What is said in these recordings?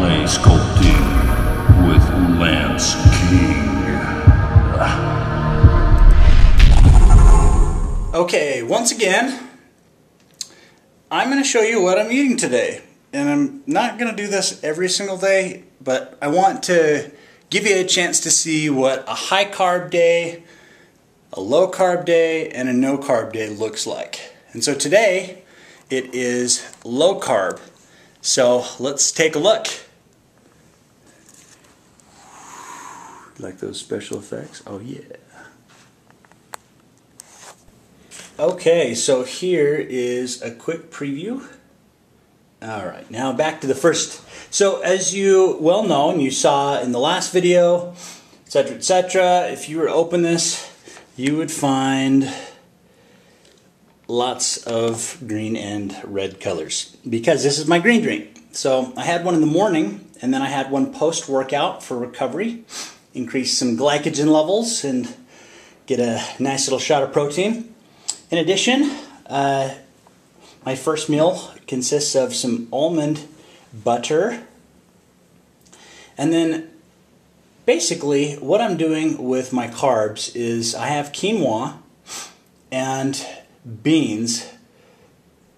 clay sculpting with Lance King. Okay, once again, I'm going to show you what I'm eating today. And I'm not going to do this every single day, but I want to give you a chance to see what a high carb day, a low carb day, and a no carb day looks like. And so today, it is low carb. So let's take a look. Like those special effects? Oh yeah. Okay, so here is a quick preview. Alright, now back to the first. So as you well know, and you saw in the last video, etc., etc., if you were to open this, you would find lots of green and red colors, because this is my green drink. So I had one in the morning, and then I had one post-workout for recovery, increase some glycogen levels, and get a nice little shot of protein. In addition, my first meal consists of some almond butter. And then basically what I'm doing with my carbs is I have quinoa and beans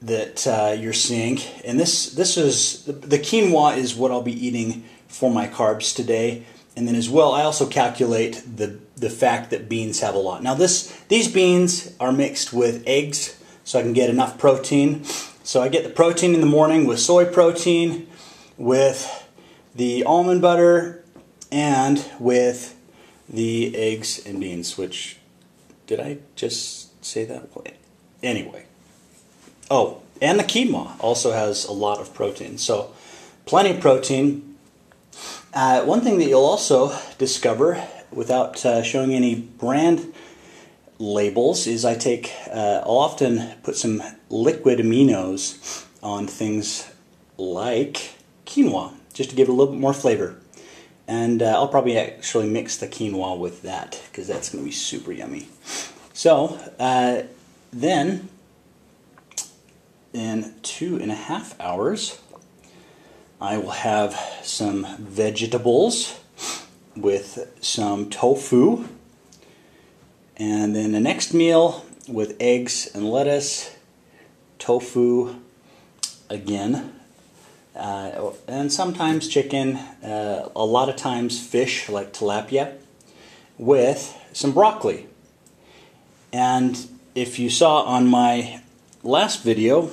that you're seeing. And this is the quinoa is what I'll be eating for my carbs today. And then as well, I also calculate the fact that beans have a lot. Now these beans are mixed with eggs, so I can get enough protein. So I get the protein in the morning with soy protein, with the almond butter, and with the eggs and beans, which, did I just say that? Anyway. Oh, and the quinoa also has a lot of protein. So plenty of protein. One thing that you'll also discover, without showing any brand labels, is I'll often put some liquid aminos on things like quinoa, just to give it a little bit more flavor. And I'll probably actually mix the quinoa with that, because that's going to be super yummy. So then in 2.5 hours, I will have some vegetables with some tofu. And then the next meal with eggs and lettuce, tofu again, and sometimes chicken, a lot of times fish like tilapia, with some broccoli. And if you saw on my last video,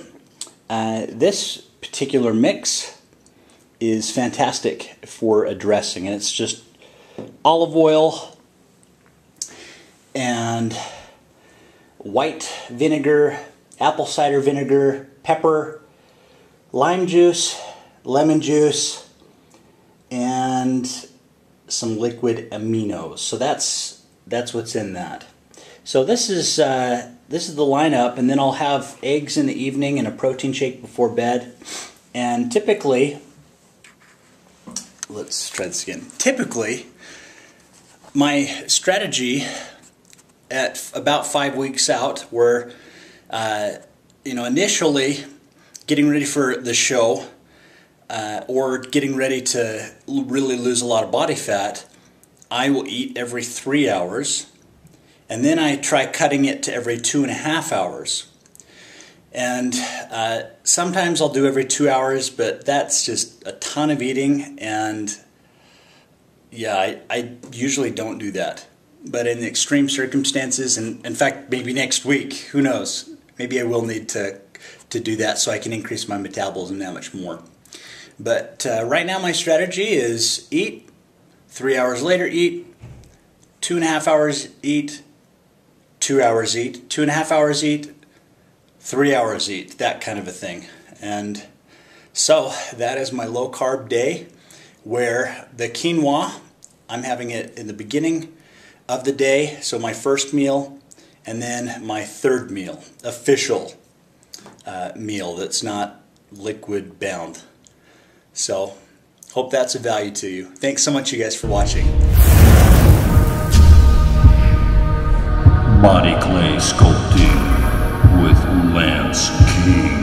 this particular mix is fantastic for a dressing, and it's just olive oil and white vinegar, apple cider vinegar, pepper, lime juice, lemon juice, and some liquid aminos. So that's what's in that. So this is the lineup, and then I'll have eggs in the evening and a protein shake before bed. And typically, let's try this again. Typically, my strategy at about 5 weeks out, where initially getting ready for the show or getting ready to really lose a lot of body fat, I will eat every 3 hours, and then I try cutting it to every 2.5 hours. And sometimes I'll do every 2 hours, but that's just a ton of eating, and yeah, I usually don't do that. But in extreme circumstances, and in fact maybe next week, who knows, maybe I will need to do that so I can increase my metabolism that much more. But right now my strategy is eat, 3 hours later eat, 2.5 hours eat, 2 hours eat, 2.5 hours eat, 3 hours eat, that kind of a thing. And so that is my low carb day, where the quinoa, I'm having it in the beginning of the day, so my first meal, and then my third meal, official meal that's not liquid bound. So hope that's of value to you. Thanks so much, you guys, for watching. Body clay sculpting with Lance King.